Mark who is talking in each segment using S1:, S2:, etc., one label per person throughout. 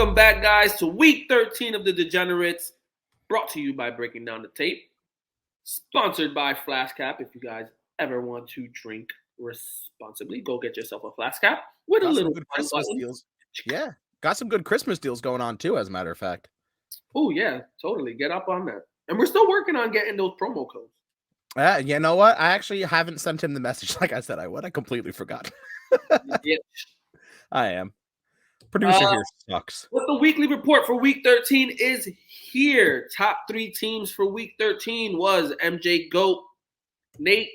S1: Welcome back, guys, to week 13 of the Degenerates, brought to you by Breaking Down the Tape, sponsored by Flask Cap. If you guys ever want to drink responsibly, go get yourself a Flask Cap with a little
S2: good Christmas deals. Yeah, got some good Christmas deals going on too, as a matter of fact.
S1: Oh yeah, totally. Get up on that. And we're still working on getting those promo codes.
S2: You know what? I actually haven't sent him the message like I said I would. I completely forgot. I am. Producer here sucks.
S1: What the weekly report for week 13 is here. Top 3 teams for week 13 was MJ GOAT, Nate,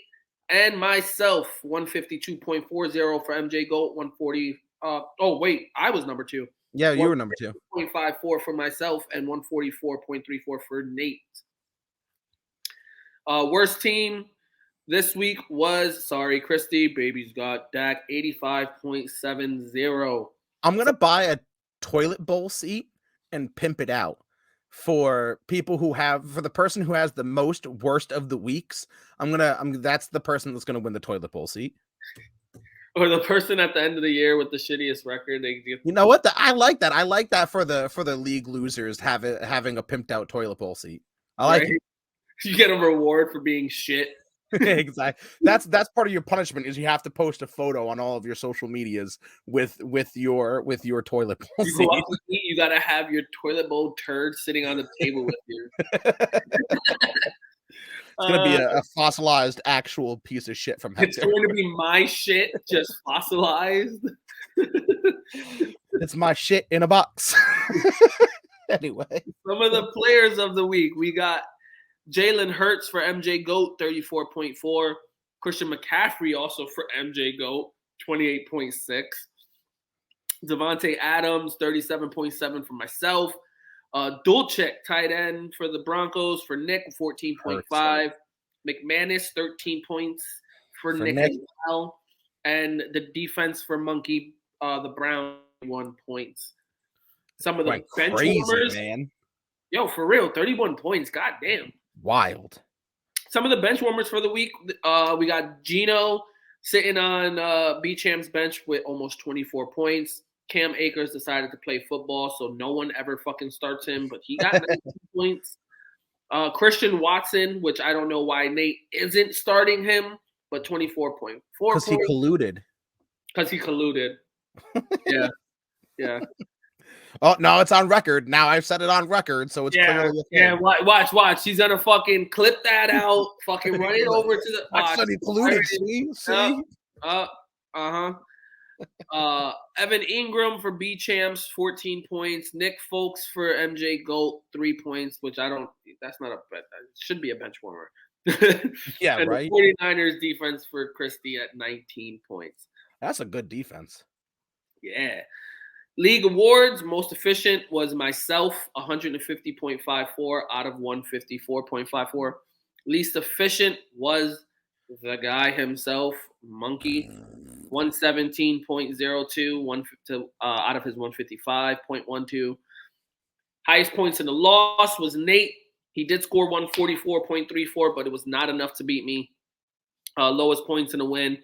S1: and myself. 152.40 for MJ GOAT, 140. I was number 2.
S2: Yeah, you were number 2.
S1: 0.54 for myself and 144.34 for Nate. Worst team this week was, Christy, baby's got Dak, 85.70.
S2: I'm going to buy a toilet bowl seat and pimp it out for people who for the person who has the most worst of the weeks. That's the person that's going to win the toilet bowl seat.
S1: Or the person at the end of the year with the shittiest record.
S2: You know what? I like that. I like that for the league losers having a pimped out toilet bowl seat. I like it.
S1: You get a reward for being shit.
S2: Exactly. That's part of your punishment is you have to post a photo on all of your social medias with your toilet bowl seat.
S1: You gotta have your toilet bowl turd sitting on the table with you.
S2: It's gonna be a fossilized actual piece of shit from Hector.
S1: It's going to be my shit, just fossilized.
S2: It's my shit in a box. Anyway,
S1: some of the players of the week, we got Jalen Hurts for MJ GOAT, 34.4. Christian McCaffrey also for MJ GOAT, 28.6. Devontae Adams, 37.7 for myself. Dulcich, tight end for the Broncos for Nick, 14.5. McManus, 13 points for Nick as well. And the defense for Monkey, the Brown, 1 point. Some of the bench warmers, man. Yo, for real, 31 points. God damn.
S2: Wild.
S1: Some of the bench warmers for the week, we got Gino sitting on B-Champ's bench with almost 24 points. Cam Akers decided to play football, so no one ever fucking starts him, but he got 19 points. Christian Watson, which I don't know why Nate isn't starting him, but 24.4 points.
S2: Because he colluded.
S1: Yeah. Yeah.
S2: Oh, no, it's on record. Now I've said it on record, so it's clearly
S1: watch. He's going to fucking clip that out, fucking run it over to the...
S2: I said he colluded, see?
S1: Evan Ingram for B-Champs, 14 points. Nick Folks for MJ GOAT, 3 points, which that's not a bet. It should be a bench warmer.
S2: Yeah,
S1: and
S2: right.
S1: The 49ers defense for Christie at 19 points.
S2: That's a good defense.
S1: Yeah. League awards, most efficient was myself, 150.54 out of 154.54. Least efficient was the guy himself, Monkey, 117.02 out of his 155.12. Highest points in the loss was Nate. He did score 144.34, but it was not enough to beat me. Lowest points in the win,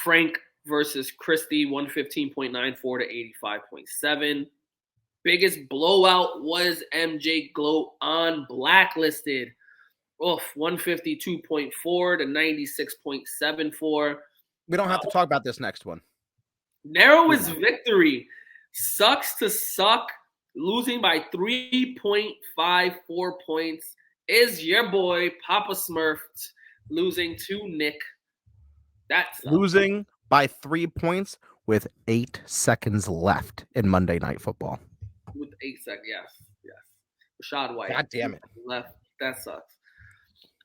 S1: Frank versus Christie, 115.94 to 85.7. Biggest blowout was MJ GOAT on Blacklisted. 152.4 to 96.74.
S2: We don't have to talk about this next one.
S1: Narrowest victory. Sucks to suck. Losing by 3.54 points is your boy, Papa Smurph, losing to Nick. That's
S2: losing by 3 points with 8 seconds left in Monday Night Football.
S1: With 8 seconds, yes. Rachaad White.
S2: God damn it.
S1: Left. That sucks.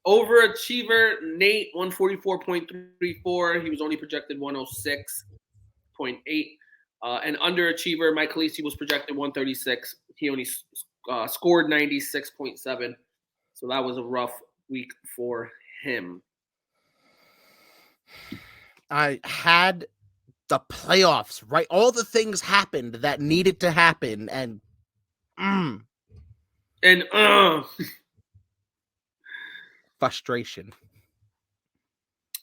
S1: Overachiever, Nate, 144.34. He was only projected 106.8. And underachiever, Mike Khaleesi was projected 136. He only scored 96.7. So that was a rough week for him.
S2: I had the playoffs, right? All the things happened that needed to happen, and frustration.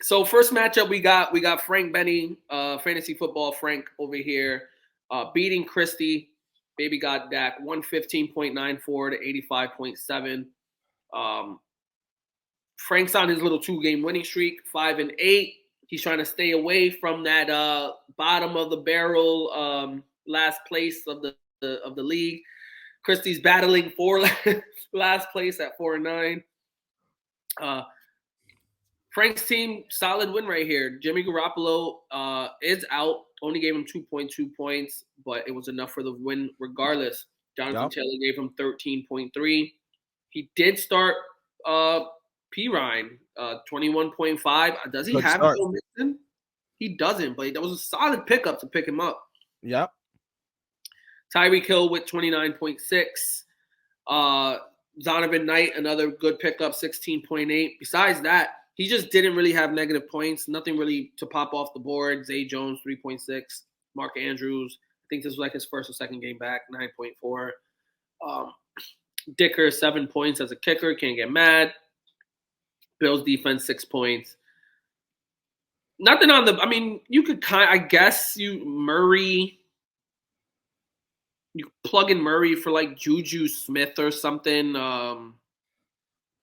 S1: So first matchup we got Frank Benny, fantasy football Frank over here, beating Christie Baby got Dak 115.94 to 85.7. Frank's on his little 2-game winning streak, 5-8. He's trying to stay away from that bottom of the barrel, last place of the league. Christie's battling for last place at 4-9. Frank's team, solid win right here. Jimmy Garoppolo is out. Only gave him 2.2 points, but it was enough for the win regardless. Jonathan Taylor gave him 13.3. He did start P. Ryan, 21.5. Does he
S2: Good
S1: have
S2: start.
S1: Joe Mixon? He doesn't, but that was a solid pickup to pick him up.
S2: Yep.
S1: Tyreek Hill with 29.6. Zonovan Knight, another good pickup, 16.8. Besides that, he just didn't really have negative points. Nothing really to pop off the board. Zay Jones, 3.6. Mark Andrews, I think this was like his first or second game back, 9.4. Dicker, 7 points as a kicker. Can't get mad. Bills defense, 6 points. Nothing on the – I mean, you could I guess Murray – you plug in Murray for like Juju Smith or something,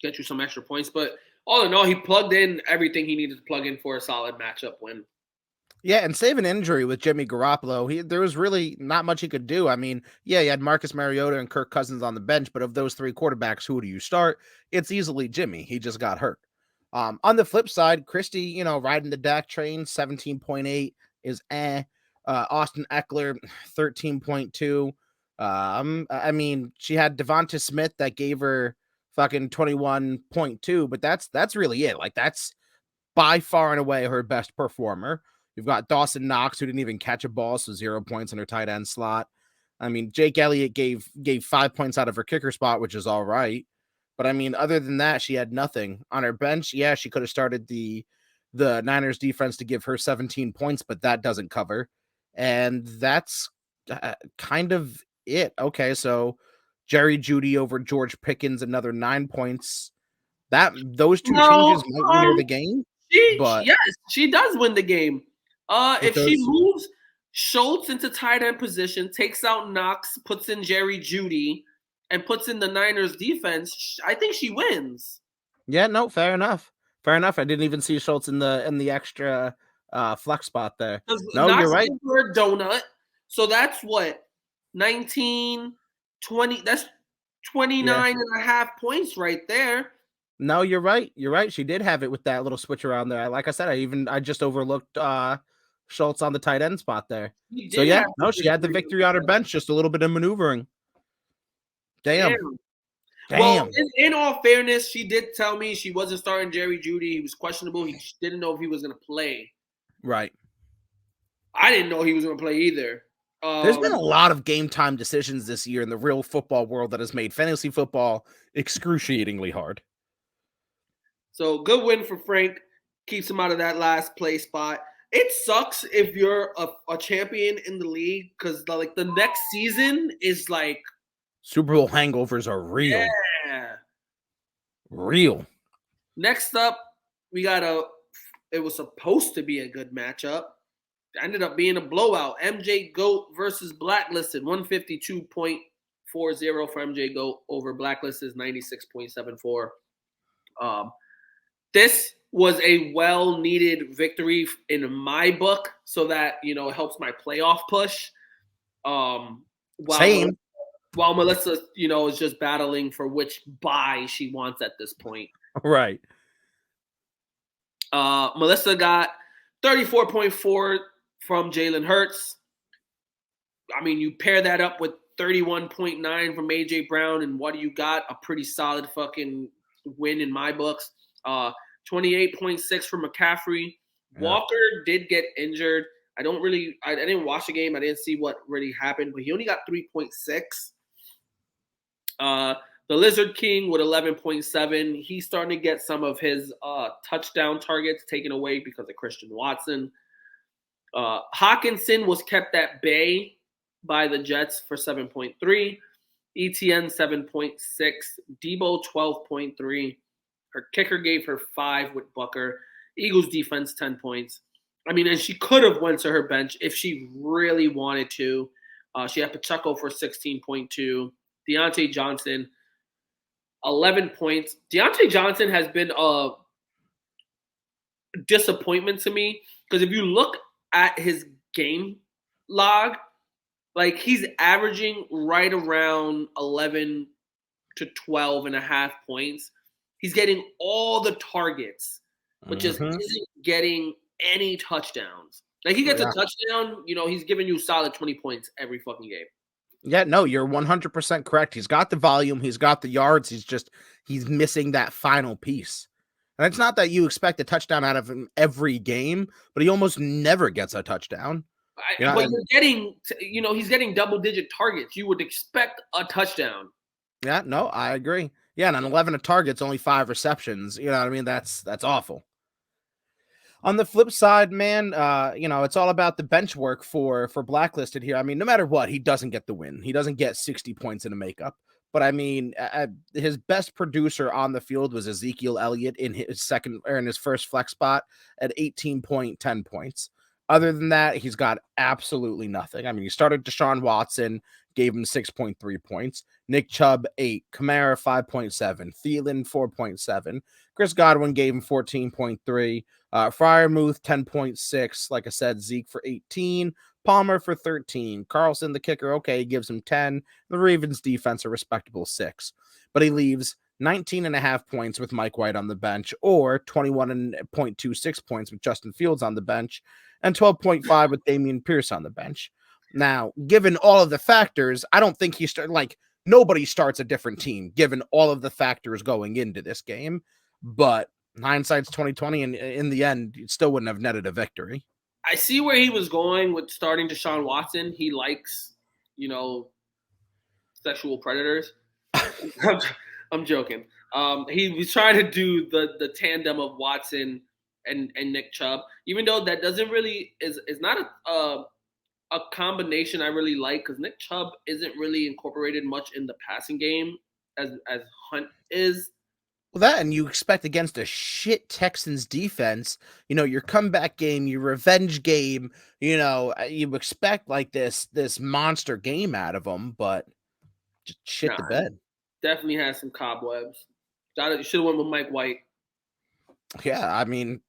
S1: get you some extra points. But all in all, he plugged in everything he needed to plug in for a solid matchup win.
S2: Yeah, and save an injury with Jimmy Garoppolo, there was really not much he could do. I mean, yeah, you had Marcus Mariota and Kirk Cousins on the bench, but of those 3 quarterbacks, who do you start? It's easily Jimmy. He just got hurt. On the flip side, Christie, riding the Dak train, 17.8 is Austin Eckler, 13.2. I mean, she had Devonta Smith that gave her fucking 21.2, but that's really it. Like, that's by far and away her best performer. You've got Dawson Knox, who didn't even catch a ball, so 0 points in her tight end slot. I mean, Jake Elliott gave 5 points out of her kicker spot, which is all right. But I mean, other than that, she had nothing on her bench. Yeah, she could have started the Niners defense to give her 17 points, but that doesn't cover. And that's kind of it. Okay, so Jerry Jeudy over George Pickens, another 9 points. Those two changes might win her the game. But
S1: yes, she does win the game. If she moves Schultz into tight end position, takes out Knox, puts in Jerry Jeudy, and puts in the Niners defense, I think she wins.
S2: Yeah, no, fair enough. Fair enough. I didn't even see Schultz in the extra flex spot there. No,
S1: Knox
S2: you're right.
S1: gave her a donut. So that's what? 19, 20, that's 29 and a half points right there.
S2: No, you're right. You're right. She did have it with that little switch around there. Like I said, I just overlooked Schultz on the tight end spot there. So yeah, no, she had the victory on her bench, just a little bit of maneuvering. Damn.
S1: Well, in all fairness, she did tell me she wasn't starting Jerry Jeudy. He was questionable. He didn't know if he was going to play.
S2: Right.
S1: I didn't know he was going to play either.
S2: There's been a lot of game time decisions this year in the real football world that has made fantasy football excruciatingly hard.
S1: So good win for Frank. Keeps him out of that last place spot. It sucks if you're a champion in the league because the next season is like
S2: Super Bowl hangovers are real.
S1: Yeah.
S2: Real.
S1: Next up, we got it was supposed to be a good matchup. It ended up being a blowout. MJ Goat versus Blacklisted. 152.40 for MJ Goat over Blacklisted's 96.74. This was a well-needed victory in my book so that, it helps my playoff push.
S2: Same.
S1: While Melissa, is just battling for which bye she wants at this point.
S2: Right.
S1: Melissa got 34.4 from Jalen Hurts. I mean, you pair that up with 31.9 from A.J. Brown, and what do you got? A pretty solid fucking win in my books. 28.6 from McCaffrey. Yeah. Walker did get injured. I didn't watch the game. I didn't see what really happened, but he only got 3.6. The Lizard King with 11.7. He's starting to get some of his touchdown targets taken away because of Christian Watson. Hawkinson was kept at bay by the Jets for 7.3. ETN 7.6. Debo 12.3. Her kicker gave her 5 with Bucker. Eagles defense 10 points. I mean, and she could have went to her bench if she really wanted to. She had Pacheco for 16.2. Deontay Johnson, 11 points. Deontay Johnson has been a disappointment to me because if you look at his game log, like he's averaging right around 11 to 12 and a half points. He's getting all the targets, but just isn't getting any touchdowns. Like he gets a touchdown, he's giving you solid 20 points every fucking game.
S2: Yeah, no, you're 100% correct. He's got the volume, he's got the yards, he's missing that final piece. And it's not that you expect a touchdown out of him every game, but he almost never gets a touchdown.
S1: But you're getting, he's getting double-digit targets. You would expect a touchdown.
S2: Yeah, no, I agree. Yeah, and on 11 targets, only 5 receptions. You know what I mean? That's awful. On the flip side, man, it's all about the bench work for Blacklisted here. I mean, no matter what, he doesn't get the win. He doesn't get 60 points in a makeup. But I mean, his best producer on the field was Ezekiel Elliott in his first flex spot at 18.10 points. Other than that, he's got absolutely nothing. I mean, he started Deshaun Watson, gave him 6.3 points. Nick Chubb, 8. Kamara, 5.7. Thielen, 4.7. Chris Godwin gave him 14.3. Freiermuth, 10.6. Like I said, Zeke for 18. Palmer for 13. Carlson, the kicker, okay, he gives him 10. The Ravens defense, a respectable 6. But he leaves 19.5 points with Mike White on the bench, or 21.26 points with Justin Fields on the bench, and 12.5 with Damian Pierce on the bench. Now, given all of the factors, I don't think nobody starts a different team, given all of the factors going into this game. But hindsight's 2020, and in the end, it still wouldn't have netted a victory.
S1: I see where he was going with starting Deshaun Watson. He likes, sexual predators. I'm joking. He was trying to do the tandem of Watson and Nick Chubb, even though that doesn't really is not a combination I really like because Nick Chubb isn't really incorporated much in the passing game as Hunt is.
S2: Well, that and you expect against a shit Texans defense, your comeback game, your revenge game, you expect like this monster game out of them, but just shit the bed.
S1: Definitely has some cobwebs. You should have went with Mike White.
S2: Yeah, I mean,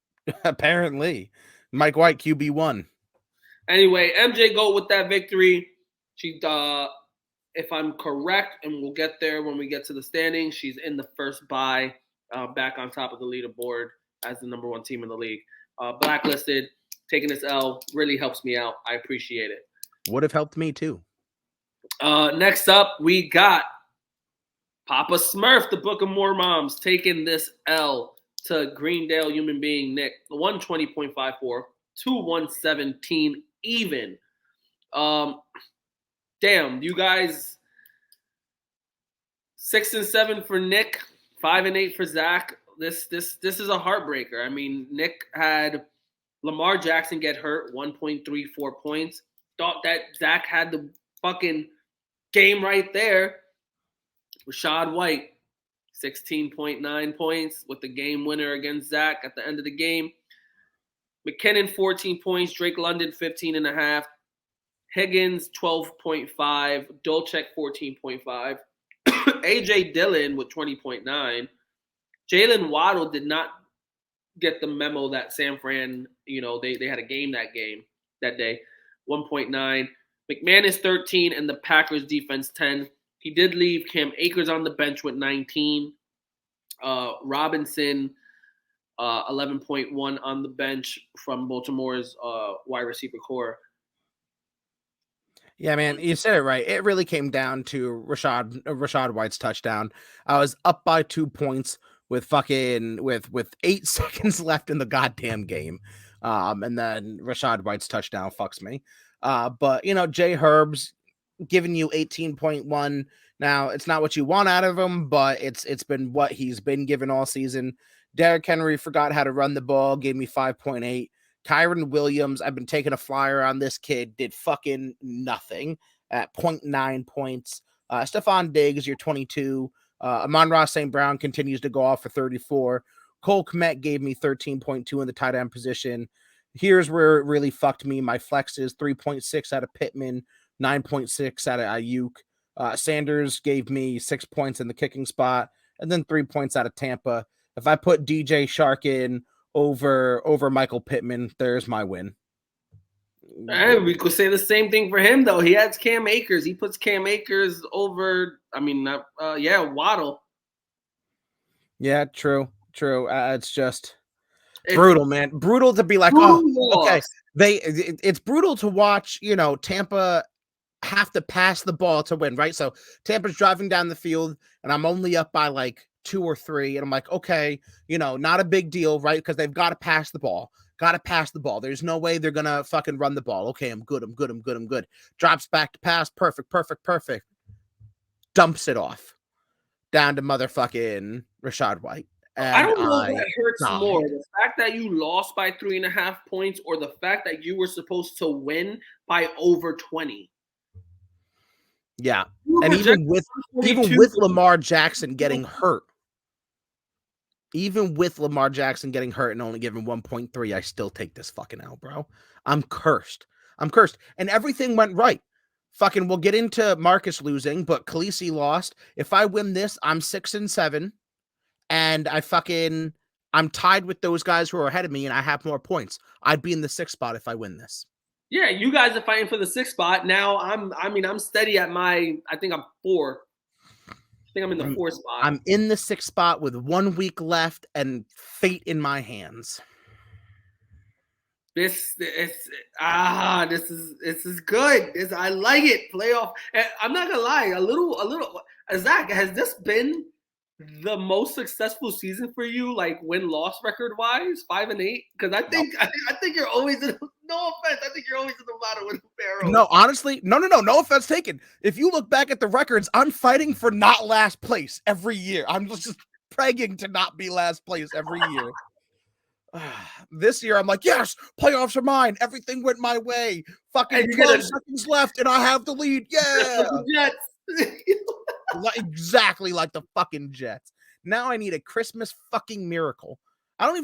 S2: apparently, Mike White QB1.
S1: Anyway, MJ Goat with that victory. She, if I'm correct, and we'll get there when we get to the standings, she's in the first bye, back on top of the leaderboard as the number 1 team in the league. Blacklisted, taking this L really helps me out. I appreciate it.
S2: Would have helped me too.
S1: Next up, we got Papa Smurph, the Book of More Moms, taking this L to Greendale human being Nick, 120.54 to 117 even. Damn, you guys, 6 and 7 for Nick, 5 and 8 for Zach. This is a heartbreaker. I mean, Nick had Lamar Jackson get hurt, 1.34 points. Thought that Zach had the fucking game right there. Rachaad White, 16.9 points with the game winner against Zach at the end of the game. McKinnon, 14 points. Drake London, 15.5. Higgins, 12.5. Dolchek, 14.5. A.J. Dillon with 20.9. Jalen Waddle did not get the memo that San Fran, they had a game that day. 1.9. McManus, 13, and the Packers defense, 10. He did leave Cam Akers on the bench with 19. Robinson, 11.1 on the bench from Baltimore's wide receiver core.
S2: Yeah, man, you said it right. It really came down to Rachaad White's touchdown. I was up by 2 points with 8 seconds left in the goddamn game. And then Rachaad White's touchdown fucks me. But Jay Herb's giving you 18.1. Now, it's not what you want out of him, but it's been what he's been given all season. Derrick Henry forgot how to run the ball, gave me 5.8. Kyron Williams, I've been taking a flyer on this kid, did fucking nothing at 0.9 points. Stephon Diggs, you're 22. Amon-Ra St. Brown continues to go off for 34. Cole Kmet gave me 13.2 in the tight end position. Here's where it really fucked me. My flex is 3.6 out of Pittman, 9.6 out of Ayuk. Sanders gave me 6 points in the kicking spot, and then 3 points out of Tampa. If I put DJ Shark in over Michael Pittman, there's my win.
S1: And we could say the same thing for him, though. He has Cam Akers. He puts Cam Akers over, Waddle.
S2: Yeah, true. It's just brutal, man. Brutal to be like, okay. It's brutal to watch, Tampa have to pass the ball to win, right? So Tampa's driving down the field, and I'm only up by like 2 or 3, and I'm like, okay, not a big deal, right? Because they've got to pass the ball. There's no way they're gonna fucking run the ball. Okay, I'm good. Drops back to pass. Perfect. Dumps it off down to motherfucking Rachaad White. And
S1: I don't know what hurts more, the fact that you lost by 3.5 points or the fact that you were supposed to win by over 20.
S2: Yeah. And even with Lamar Jackson getting hurt, and only giving 1.3, I still take this fucking L, bro. I'm cursed. And everything went right. Fucking, we'll get into Marcus losing, but Khaleesi lost. If I win this, I'm 6-7. And I'm tied with those guys who are ahead of me, and I have more points. I'd be in the 6th spot if I win this.
S1: Yeah, you guys are fighting for the 6th spot. Now I'm steady at I think I'm 4. I think I'm in the 4th spot.
S2: I'm in the 6th spot with 1 week left and fate in my hands.
S1: This is good. I like it. Playoff. I'm not gonna lie. A little. Zach, has this been the most successful season for you, like win-loss record-wise, 5-8? Because I think you're always in. No offense, I think you're always in the bottom with the barrel.
S2: No, honestly, no offense taken. If you look back at the records, I'm fighting for not last place every year. I'm just praying to not be last place every year. This year, I'm like, yes, playoffs are mine. Everything went my way. Fucking 12 seconds left, and I have the lead. Yeah.
S1: Jets.
S2: Exactly like the fucking Jets. Now I need a Christmas fucking miracle. I don't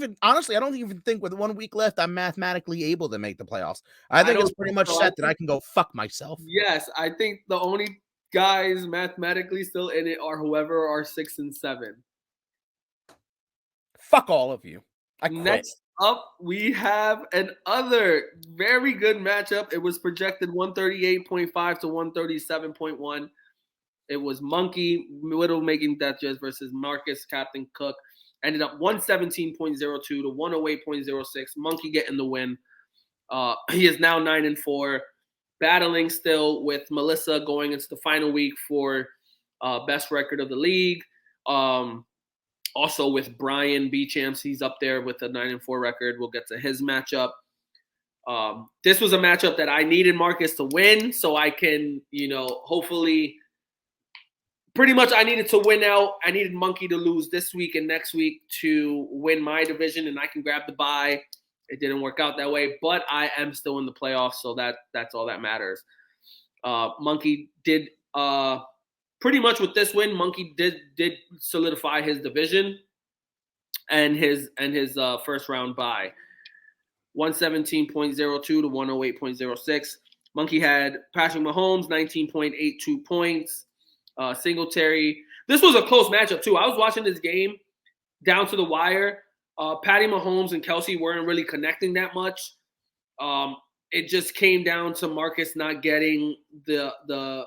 S2: even think with 1 week left, I'm mathematically able to make the playoffs. I think it's pretty much set that I can go fuck myself.
S1: Yes, I think the only guys mathematically still in it are whoever are 6 and 7.
S2: Fuck all of you.
S1: Next up, we have another very good matchup. It was projected 138.5 to 137.1. It was Monkey Whittle making that just versus Marcus Captain Cook. Ended up 117.02 to 108.06. Monkey getting the win. He is now 9-4, battling still with Melissa going into the final week for best record of the league. Also with Brian B. Champs, he's up there with a 9-4 record. We'll get to his matchup. This was a matchup that I needed Marcus to win, so I can, hopefully. Pretty much I needed to win out. I needed Monkey to lose this week and next week to win my division, and I can grab the bye. It didn't work out that way, but I am still in the playoffs, so that's all that matters. Monkey did pretty much with this win. Monkey did solidify his division and his first round bye. 117.02 to 108.06. Monkey had Patrick Mahomes 19.82 points. Singletary. This was a close matchup too. I was watching this game down to the wire. Patty Mahomes and Kelsey weren't really connecting that much. It just came down to Marcus not getting the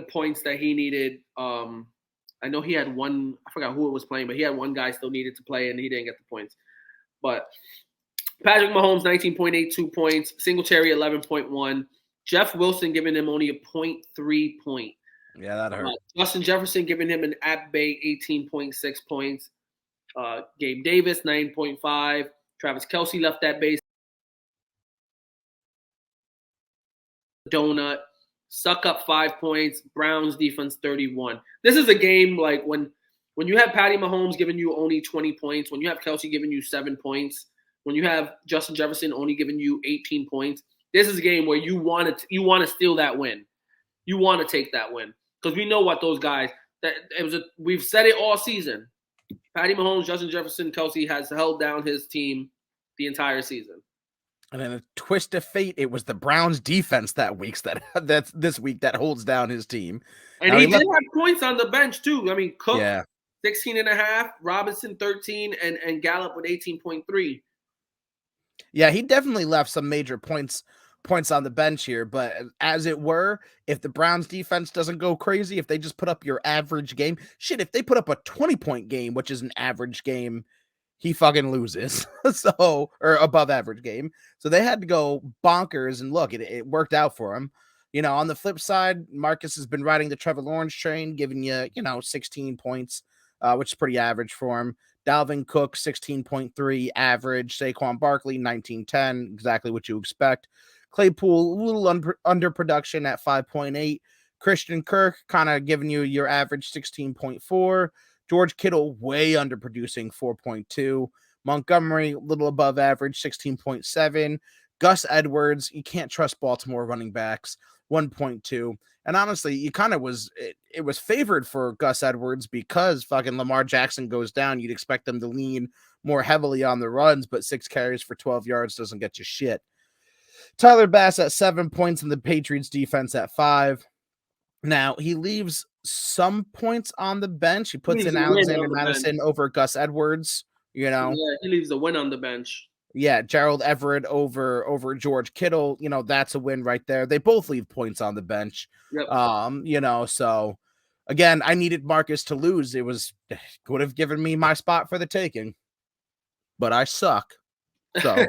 S1: points that he needed. I know he had one. I forgot who it was playing, but he had one guy still needed to play, and he didn't get the points. But Patrick Mahomes 19.82 points. Singletary 11.1. Jeff Wilson giving him only a 0.3 point.
S2: Yeah, that hurt.
S1: Justin Jefferson giving him an at-bay 18.6 points. Gabe Davis, 9.5. Travis Kelce left that base. Donut. Suck up 5 points. Browns defense 31. This is a game like when you have Patty Mahomes giving you only 20 points, when you have Kelce giving you 7 points, when you have Justin Jefferson only giving you 18 points. This is a game where you want to steal that win. You want to take that win. Because we know what those guys we've said it all season. Patty Mahomes, Justin Jefferson, Kelce has held down his team the entire season.
S2: And in a twist of fate, it was the Browns defense that's this week that holds down his team.
S1: And
S2: Now
S1: he
S2: he
S1: did
S2: left,
S1: have points on the bench too. I mean, Cook
S2: yeah.
S1: 16.5, Robinson 13, and Gallup with 18.3.
S2: Yeah, he definitely left some major points on the bench here, but as it were, if the Browns defense doesn't go crazy, if they just put up your average game, shit, if they put up a 20-point game, which is an average game, he fucking loses. So, or above average game. So they had to go bonkers, and look, it worked out for him. On the flip side, Marcus has been riding the Trevor Lawrence train, giving you, 16 points, which is pretty average for him. Dalvin Cook, 16.3 average. Saquon Barkley, 19.10, exactly what you expect. Claypool, a little underproduction at 5.8. Christian Kirk, kind of giving you your average 16.4. George Kittle, way underproducing, 4.2. Montgomery, a little above average, 16.7. Gus Edwards, you can't trust Baltimore running backs, 1.2. And honestly, you kind of it was favored for Gus Edwards because fucking Lamar Jackson goes down. You'd expect them to lean more heavily on the runs, but 6 carries for 12 yards doesn't get you shit. Tyler Bass at 7 points and the Patriots defense at 5. Now, he leaves some points on the bench. He
S1: He
S2: puts
S1: leaves
S2: in
S1: a win
S2: Alexander
S1: on the bench.
S2: Madison over Gus Edwards,
S1: Yeah, he leaves a win on the bench.
S2: Yeah, Gerald Everett over George Kittle, that's a win right there. They both leave points on the bench.
S1: Yep.
S2: So again, I needed Marcus to lose. It would have given me my spot for the taking. But I suck. So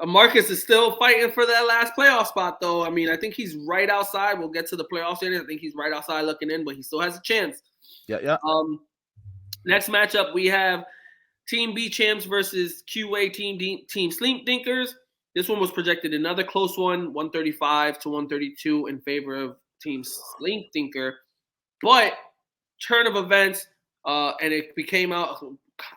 S1: Marcus is still fighting for that last playoff spot, though. I mean, I think he's right outside. We'll get to the playoffs in. I think he's right outside looking in, but he still has a chance.
S2: Yeah.
S1: Next matchup, we have Team B Champs versus QA Team Sleep Thinkers. This one was projected another close one, 135 to 132 in favor of Team Sleep Thinker. But turn of events, and it became out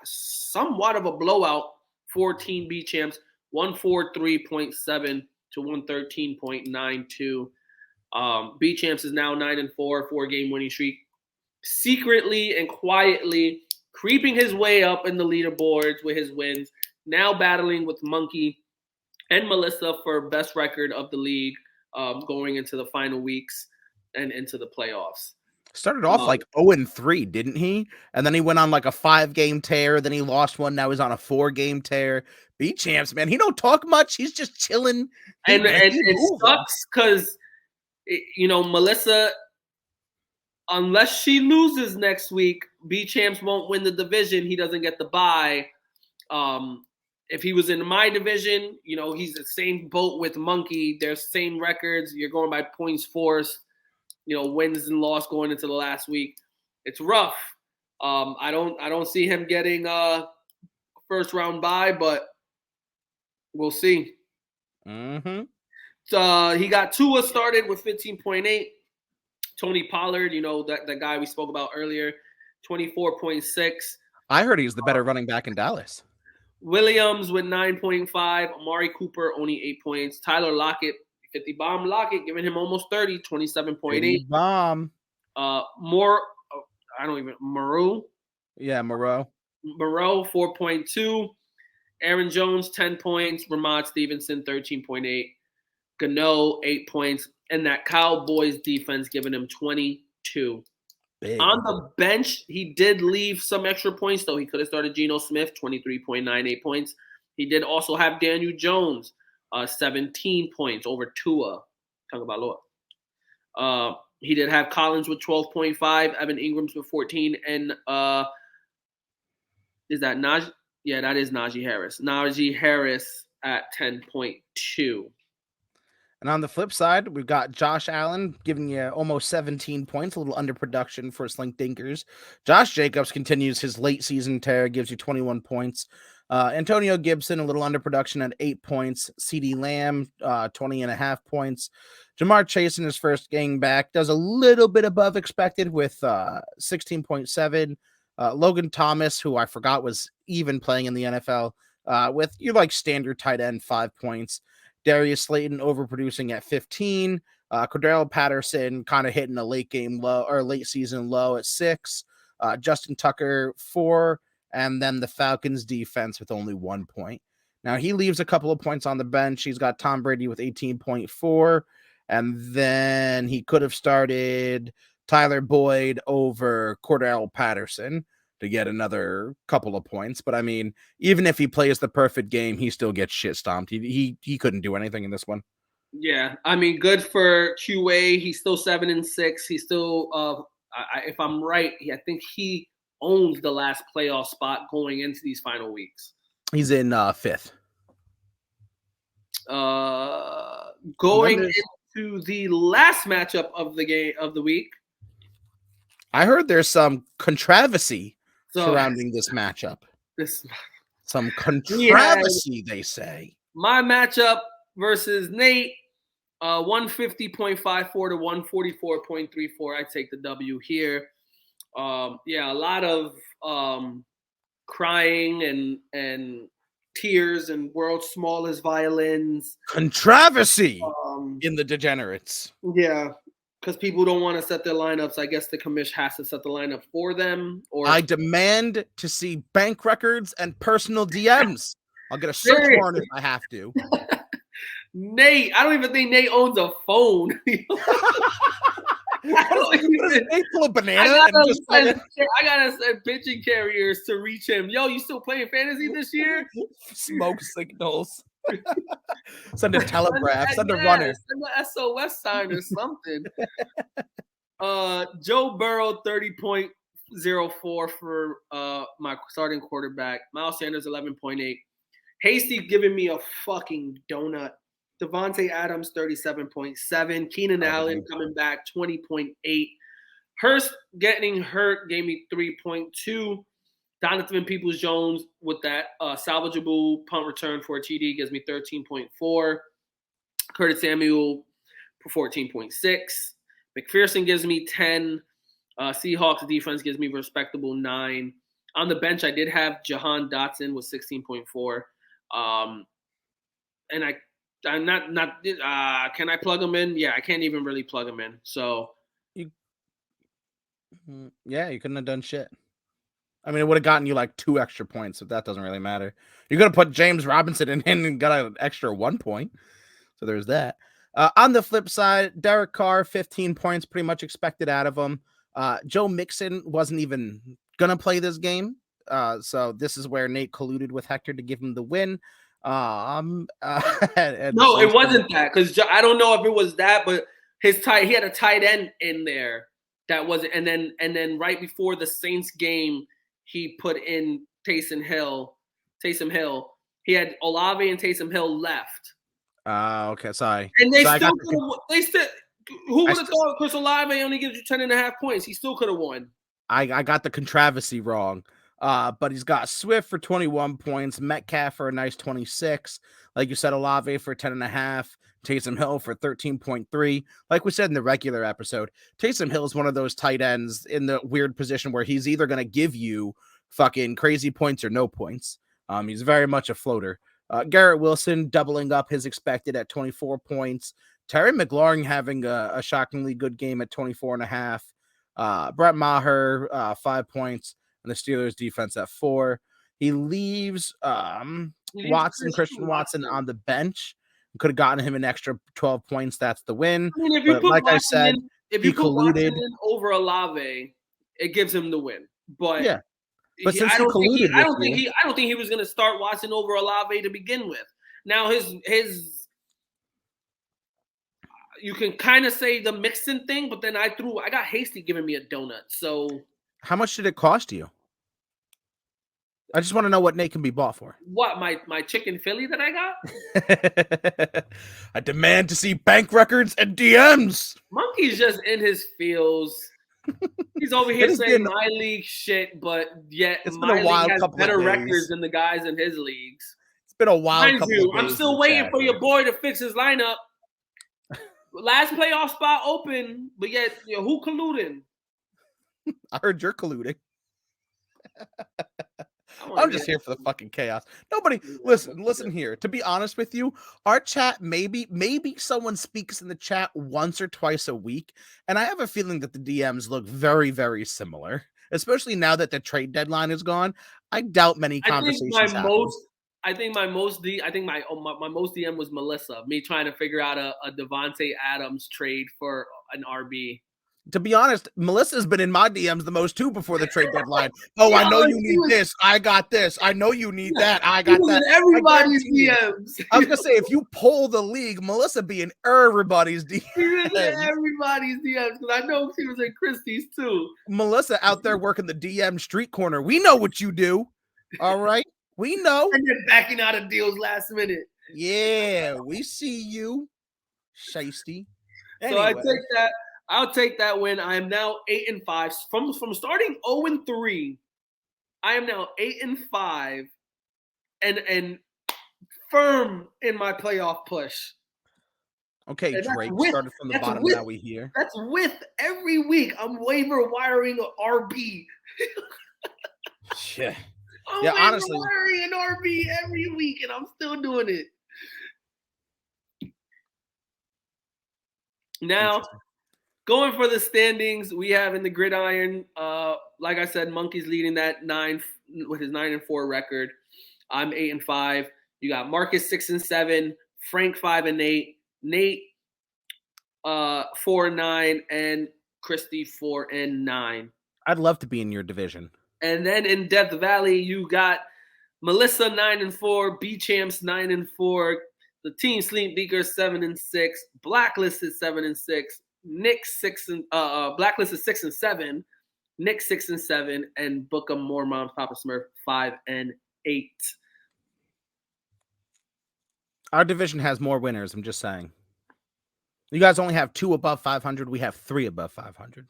S1: somewhat of a blowout for Team B Champs, 143.7 to 113.92. B Champs is now 9-4, 4-game winning streak. Secretly and quietly creeping his way up in the leaderboards with his wins, now battling with Monkey and Melissa for best record of the league, going into the final weeks and into the playoffs.
S2: Started off like 0-3, didn't he? And then he went on like a 5-game tear. Then he lost one. Now he's on a 4-game tear. B Champs, man, he don't talk much. He's just chilling.
S1: And it sucks because, Melissa, unless she loses next week, B Champs won't win the division. He doesn't get the bye. If he was in my division, he's the same boat with Monkey. They're same records. You're going by points force, wins and loss going into the last week. It's rough. I don't see him getting a first round bye, but we'll see.
S2: Mm-hmm.
S1: He got Tua started with 15.8. Tony Pollard, that guy we spoke about earlier, 24.6.
S2: I heard he's the better running back in Dallas.
S1: Williams with 9.5. Amari Cooper, only 8 points. Tyler Lockett, 50 bomb Lockett, giving him almost 30, 27.8.
S2: Bomb.
S1: Moreau.
S2: Yeah, Moreau,
S1: 4.2. Aaron Jones, 10 points. Rachaad Stevenson, 13.8. Gano, 8 points. And that Cowboys defense giving him 22. Big. On the bench, he did leave some extra points, though. He could have started Geno Smith, 23.98 points. He did also have Daniel Jones, 17 points over Tua. Talk about Lord. He did have Collins with 12.5, Evan Ingram's with 14, and is that Najee? Yeah, that is Najee Harris. Najee Harris at 10.2.
S2: And on the flip side, we've got Josh Allen giving you almost 17 points, a little underproduction for Slink Dinkers. Josh Jacobs continues his late season tear, gives you 21 points. Antonio Gibson, a little underproduction at 8 points. CeeDee Lamb, 20.5 points. Jamar Chase in his first game back does a little bit above expected with 16.7. Logan Thomas, who I forgot was even playing in the NFL, with standard tight end, 5 points. Darius Slayton overproducing at 15. Cordell Patterson kind of hitting a late season low at 6. Justin Tucker, 4. And then the Falcons defense with only 1 point. Now he leaves a couple of points on the bench. He's got Tom Brady with 18.4, and then he could have started Tyler Boyd over Cordell Patterson to get another couple of points. But I mean, even if he plays the perfect game, he still gets shit stomped. He couldn't do anything in this one.
S1: Yeah, I mean, good for QA. He's still 7-6. He's still, if I'm right, I think he owns the last playoff spot going into these final weeks.
S2: He's in fifth.
S1: Going into the last matchup of the week.
S2: I heard there's some controversy surrounding this matchup. Some controversy, they say.
S1: My matchup versus Nate, 150.54 to 144.34. I take the W here. Yeah, a lot of crying and tears and world's smallest violins.
S2: Controversy in the Degenerates.
S1: Yeah, because people don't want to set their lineups. I guess the commish has to set the lineup for them. Or
S2: I demand to see bank records and personal DMs. I'll get a search warrant if I have to.
S1: Nate, I don't even think Nate owns a phone.
S2: Nate pull a banana
S1: I gotta send pitching carriers to reach him. Yo, you still playing fantasy this year?
S2: Smoke signals. Send a telegraph. Send a runner.
S1: Send an SOS sign or something. Joe Burrow 30.04 for my starting quarterback. Miles Sanders 11.8. Hasty giving me a fucking donut. Devontae Adams 37.7. Keenan Allen coming back 20.8. Hurst getting hurt gave me 3.2. Donovan Peoples-Jones with that salvageable punt return for a TD gives me 13.4. Curtis Samuel for 14.6. McPherson gives me 10. Seahawks defense gives me respectable 9. On the bench, I did have Jahan Dotson with 16.4. And I'm not. Can I plug him in? Yeah, I can't even really plug him in. So,
S2: you couldn't have done shit. I mean, it would have gotten you like 2 extra points, but that doesn't really matter. You're gonna put James Robinson in and got an extra 1 point. So there's that. On the flip side, Derek Carr, 15 points, pretty much expected out of him. Joe Mixon wasn't even gonna play this game. So this is where Nate colluded with Hector to give him the win.
S1: No, it wasn't that, because I don't know if it was that, but he had a tight end in there that wasn't, and then right before the Saints game, he put in Taysom Hill. He had Olave and Taysom Hill left.
S2: Okay, sorry.
S1: And who would have thought Chris Olave only gives you 10.5 points? He still could have won.
S2: I got the controversy wrong. But he's got Swift for 21 points, Metcalf for a nice 26. Like you said, Olave for 10.5, Taysom Hill for 13.3. Like we said in the regular episode, Taysom Hill is one of those tight ends in the weird position where he's either going to give you fucking crazy points or no points. He's very much a floater. Garrett Wilson doubling up his expected at 24 points. Terry McLaurin having a shockingly good game at 24.5. Brett Maher, 5 points. And the Steelers defense at 4. He leaves Christian Watson on the bench. Could have gotten him an extra 12 points. That's the win.
S1: I mean, if you put like Watson I said, if you put Watson in over Olave, it gives him the win. But
S2: yeah, but since I don't think
S1: he was going to start Watson over Olave to begin with. Now his you can kind of say the Mixon thing, but then I got Hasty giving me a donut. So.
S2: How much did it cost you? I just want to know what Nate can be bought for.
S1: What, my chicken Philly that I
S2: got? I demand to see bank records and DMs.
S1: Monkey's just in his feels. He's over here saying my league shit, but yet my league has better records than the guys in his leagues.
S2: It's been a wild couple of days.
S1: I'm still waiting for your boy to fix his lineup. Last playoff spot open, but yet who colluding?
S2: I heard you're colluding. I'm just here for the fucking chaos. Nobody, listen here. To be honest with you, our chat, maybe someone speaks in the chat once or twice a week, and I have a feeling that the DMs look very, very similar, especially now that the trade deadline is gone. I doubt many conversations happen.
S1: I think my most DM was Melissa. Me trying to figure out a Devontae Adams trade for an RB.
S2: To be honest, Melissa's been in my DMs the most too before the trade deadline. Oh, I know you need this. I got this. I know you need that. I got that.
S1: In everybody's DMs.
S2: I was gonna say, if you poll the league, Melissa be in everybody's DMs.
S1: She was in everybody's DMs because I know she was in Christie's too.
S2: Melissa out there working the DM street corner. We know what you do. All right, we know.
S1: And then backing out of deals last minute.
S2: Yeah, we see you, shiesty.
S1: Anyway. So I take that. I'll take that win. I am now 8-5 from starting 0-3. I am now 8-5, and firm in my playoff push.
S2: Okay, and Drake started from the bottom. Now we hear
S1: that's with every week. I'm waiver wiring an RB.
S2: Yeah,
S1: I'm honestly wiring an RB every week, and I'm still doing it. Now. Going for the standings, we have in the gridiron, like I said, Monkey's leading that 9 with his 9-4 record. I'm 8-5. You got Marcus 6-7, Frank 5-8, Nate 4-9, and Christy 4-9.
S2: I'd love to be in your division.
S1: And then in Death Valley, you got Melissa 9-4, B Champs 9-4, the Team Sleep Beaker 7-6, Blacklisted 7-6. Nick Blacklist is 6-7, Nick 6-7, and Bookham More Moms Papa Smurf 5-8.
S2: Our division has more winners. I'm just saying. You guys only have 2 above 500. We have 3 above 500.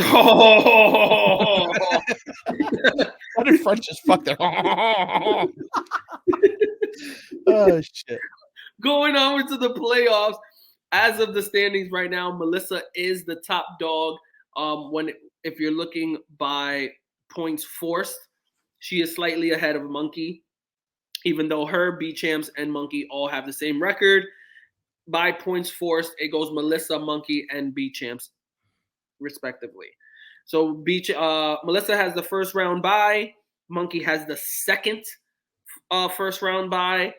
S1: Oh!
S2: How did French just fuck there? Oh shit!
S1: Going on to the playoffs. As of the standings right now, Melissa is the top dog. If you're looking by points forced, she is slightly ahead of Monkey, even though her, B Champs, and Monkey all have the same record. By points forced, it goes Melissa, Monkey, and B Champs, respectively. So Melissa has the first round bye. Monkey has the second first round bye,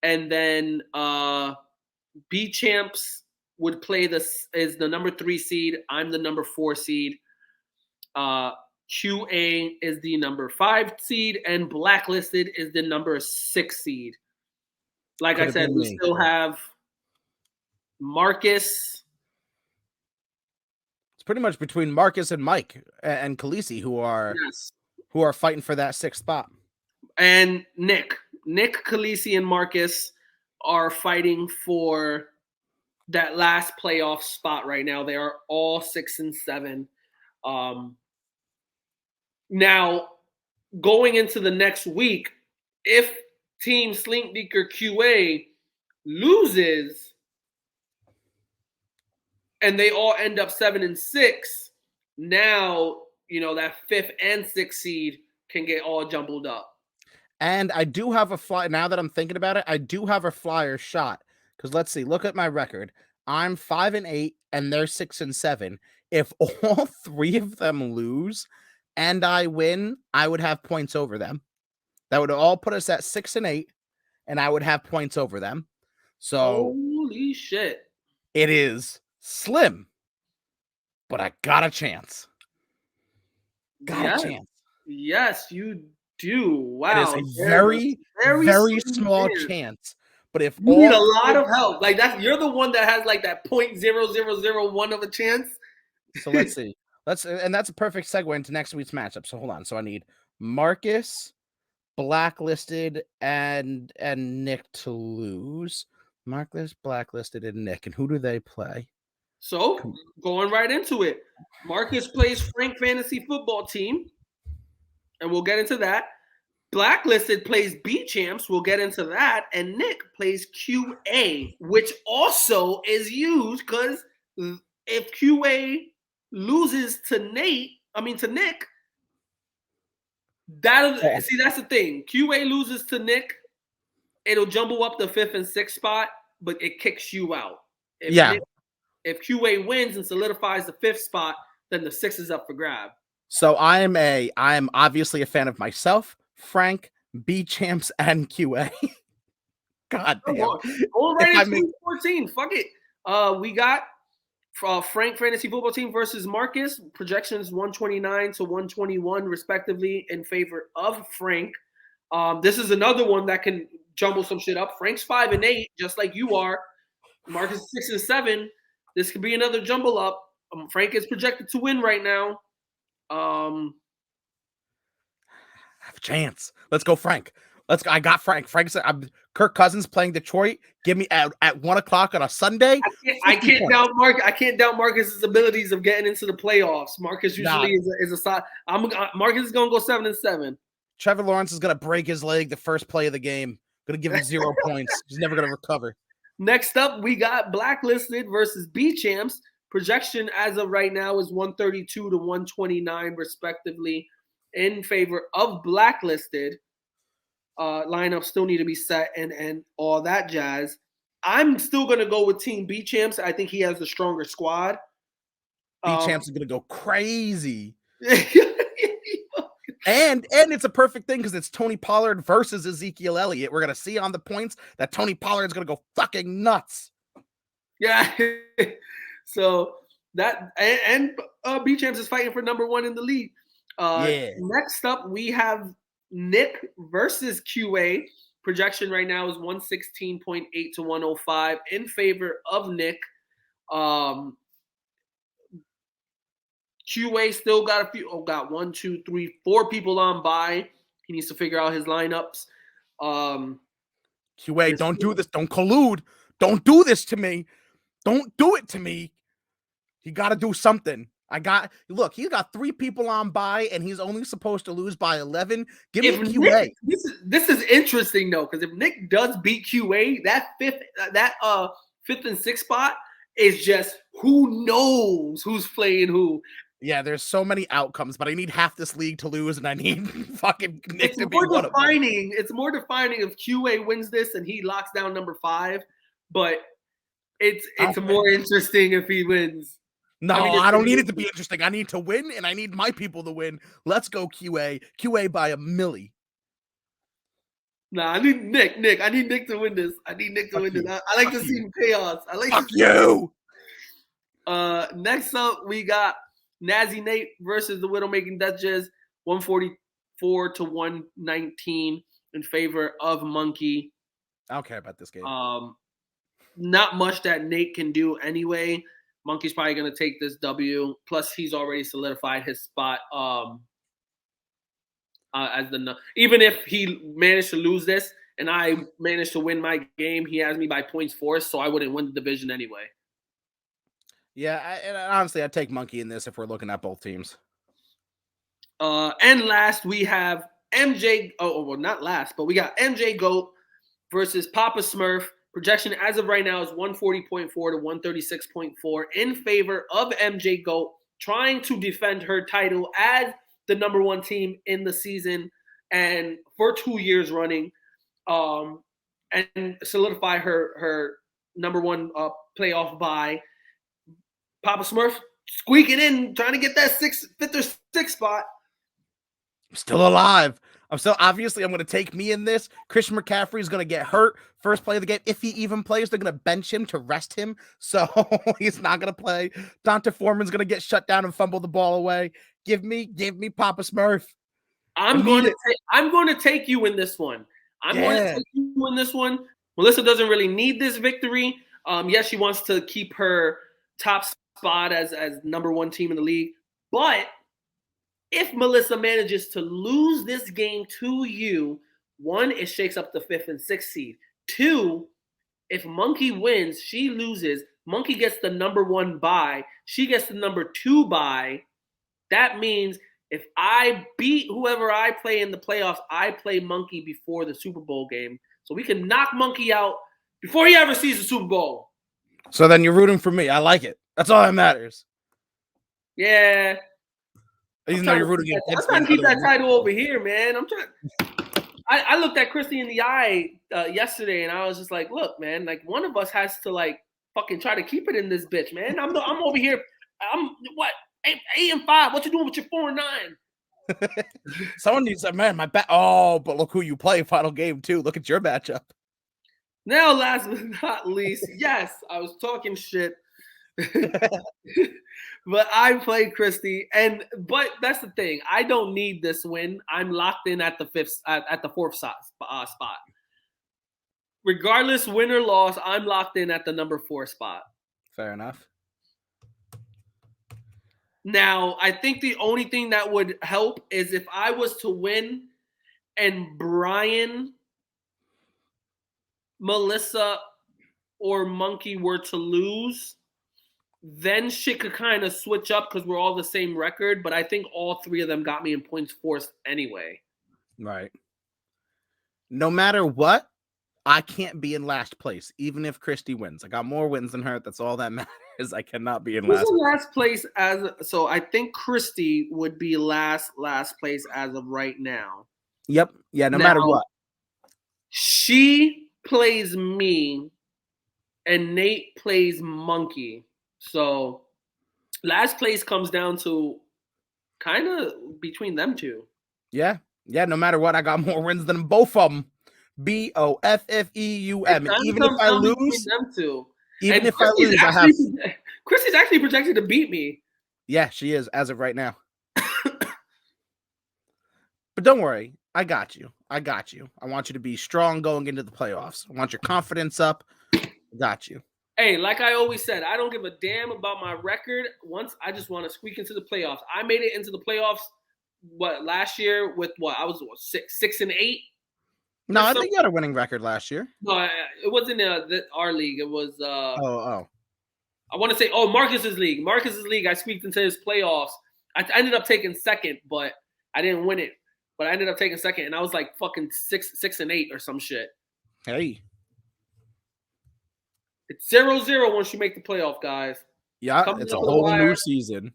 S1: and then. B Champs would play this is the number 3 seed. I'm the number 4 seed. QA is the number 5 seed, and Blacklisted is the number 6 seed. Like I said, we still have Marcus.
S2: It's pretty much between Marcus and Mike and Khaleesi who are fighting for that 6th spot.
S1: And Nick, Khaleesi, and Marcus are fighting for that last playoff spot right now. They are all 6-7. Now, going into the next week, if Team Slinkbeaker QA loses and they all end up 7-6, now, that 5th and 6th seed can get all jumbled up.
S2: And I do have a flyer. Now that I'm thinking about it, I do have a flyer shot. Because let's see, look at my record. I'm 5-8 and they're 6-7. If all 3 of them lose and I win, I would have points over them. That would all put us at 6-8, and I would have points over them. So
S1: holy shit.
S2: It is slim, but I got a chance. Got a chance.
S1: Yes, you do. Wow.
S2: It is a very, very small chance. But if
S1: you need a lot of help, like you're the one that has like that 0.0001 of a chance.
S2: So let's see. And that's a perfect segue into next week's matchup. So hold on. So I need Marcus, Blacklisted, and Nick to lose. Marcus, Blacklisted, and Nick. And who do they play?
S1: So going right into it. Marcus plays Frank Fantasy Football Team. And we'll get into that. Blacklisted plays B Champs. We'll get into that. And Nick plays QA, which also is used because if QA loses to Nick, that's the thing. QA loses to Nick, it'll jumble up the 5th and 6th spot, but it kicks you out. If QA wins and solidifies the 5th spot, then the 6th is up for grab.
S2: So I am obviously a fan of myself, Frank, B champs and QA. God damn.
S1: Go right into week 14. Fuck it. We got Frank Fantasy Football Team versus Marcus. Projections 129 to 121 respectively in favor of Frank. This is another one that can jumble some shit up. Frank's 5-8, just like you are. Marcus is 6-7. This could be another jumble up. Frank is projected to win right now.
S2: Have a chance. Let's go, Frank. Let's go. I got Frank. Frank said, Kirk Cousins playing Detroit. Give me at 1:00 on a Sunday.
S1: I can't doubt Marcus's abilities of getting into the playoffs. Marcus usually is a side. Marcus is gonna go 7-7.
S2: Trevor Lawrence is gonna break his leg the first play of the game. Gonna give him 0 points. He's never gonna recover.
S1: Next up, we got Blacklisted versus B Champs. Projection as of right now is 132 to 129 respectively in favor of Blacklisted. Lineups still need to be set and all that jazz. I'm still gonna go with Team B Champs. I think he has the stronger squad.
S2: B Champs is gonna go crazy. And it's a perfect thing because it's Tony Pollard versus Ezekiel Elliott. We're gonna see on the points that Tony Pollard's gonna go fucking nuts.
S1: Yeah. So that and B Champs is fighting for number 1 in the league. Next up, we have Nick versus QA. Projection right now is 116.8 to 105 in favor of Nick. QA still got a few. Got 1, 2, 3, 4 people on bye. He needs to figure out his lineups.
S2: QA, don't do this. Don't collude. Don't do this to me. Don't do it to me. You got to do something. Look, he's got 3 people on bye, and he's only supposed to lose by 11. Give me QA.
S1: Nick, this is interesting though, because if Nick does beat QA, that fifth and sixth spot is just who knows who's playing who.
S2: Yeah, there's so many outcomes, but I need half this league to lose, and I need fucking Nick to be one of them.
S1: It's more defining if QA wins this and he locks down number 5, but it's more interesting if he wins.
S2: No, I don't need it to be interesting. I need to win, and I need my people to win. Let's go, QA. QA by a milli.
S1: Nah, I need Nick. I need Nick to win this. I like to see him chaos.
S2: Fuck you.
S1: Next up, we got Nazi Nate versus the Widowmaking Duchess, 144 to 119 in favor of Monkey.
S2: I don't care about this game.
S1: Not much that Nate can do anyway. Monkey's probably going to take this W. Plus, he's already solidified his spot even if he managed to lose this and I managed to win my game, he has me by points forced, so I wouldn't win the division anyway.
S2: Yeah, and honestly, I'd take Monkey in this if we're looking at both teams.
S1: And last, we have MJ. Not last, but we got MJ Goat versus Papa Smurph. Projection as of right now is 140.4 to 136.4 in favor of MJ Goat, trying to defend her title as the number 1 team in the season and for 2 years running, and solidify her number 1 playoff bye. Papa Smurph squeaking in, trying to get that 5th or 6th spot.
S2: I'm still alive. I'm going to take me in this. Christian McCaffrey is going to get hurt first play of the game. If he even plays, they're going to bench him to rest him. So he's not going to play. Donta Foreman's going to get shut down and fumble the ball away. Give me Papa Smurph.
S1: I'm going to take you in this one. I'm going to take you in this one. Melissa doesn't really need this victory. Yes, she wants to keep her top spot as number 1 team in the league. But if Melissa manages to lose this game to you, 1, it shakes up the 5th and 6th seed. 2, if Monkey wins, she loses. Monkey gets the number 1 bye. She gets the number 2 bye. That means if I beat whoever I play in the playoffs, I play Monkey before the Super Bowl game. So we can knock Monkey out before he ever sees the Super Bowl.
S2: So then you're rooting for me. I like it. That's all that matters.
S1: Yeah.
S2: Even though you're rooting
S1: against me. I'm trying to keep that title over here, man. I looked at Christy in the eye yesterday, and I was just like, look, man, like one of us has to like fucking try to keep it in this bitch, man. I'm over here. I'm what 8-5. What you doing with your 4-9?
S2: Someone needs to, man, my back. Oh, but look who you play. Final game, too. Look at your matchup.
S1: Now, last but not least, yes, I was talking shit. But I play Christie, but that's the thing. I don't need this win. I'm locked in at the fourth spot. Regardless, win or loss, I'm locked in at the number 4 spot.
S2: Fair enough.
S1: Now, I think the only thing that would help is if I was to win and Brian, Melissa, or Monkey were to lose, then shit could kind of switch up because we're all the same record. But I think all 3 of them got me in points forced anyway.
S2: Right. No matter what, I can't be in last place, even if Christie wins. I got more wins than her. That's all that matters. I cannot be in
S1: last place. So I think Christie would be last place as of right now.
S2: Yep. Yeah, no matter what.
S1: She plays me and Nate plays Monkey. So last place comes down to kind of between them 2.
S2: Yeah. Yeah, no matter what, I got more wins than both of them. BOFFEUM. And even if I lose,
S1: them 2.
S2: Even if I lose, I have.
S1: Christie's actually projected to beat me.
S2: Yeah, she is as of right now. But don't worry, I got you. I want you to be strong going into the playoffs. I want your confidence up. I got you.
S1: Hey, like I always said, I don't give a damn about my record. I just want to squeak into the playoffs. I made it into the playoffs. Last year with what? I was 6 and 8.
S2: No, I think you had a winning record last year.
S1: No, it wasn't our league. It was.
S2: I
S1: want to say, Marcus's league. Marcus's league. I squeaked into his playoffs. I ended up taking second, but I didn't win it. But I ended up taking second, and I was like fucking 6 and 8 or some shit.
S2: Hey.
S1: It's 0-0 once you make the playoff, guys.
S2: Yeah, it's a whole new season.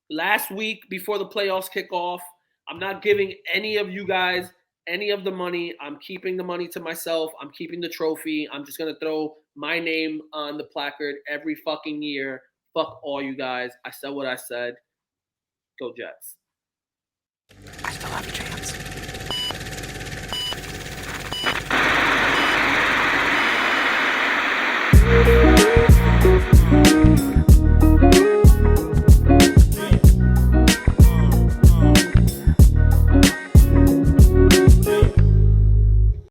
S1: Last week before the playoffs kick off, I'm not giving any of you guys any of the money. I'm keeping the money to myself. I'm keeping the trophy. I'm just going to throw my name on the placard every fucking year. Fuck all you guys. I said what I said. Go Jets.
S2: I still have a chance.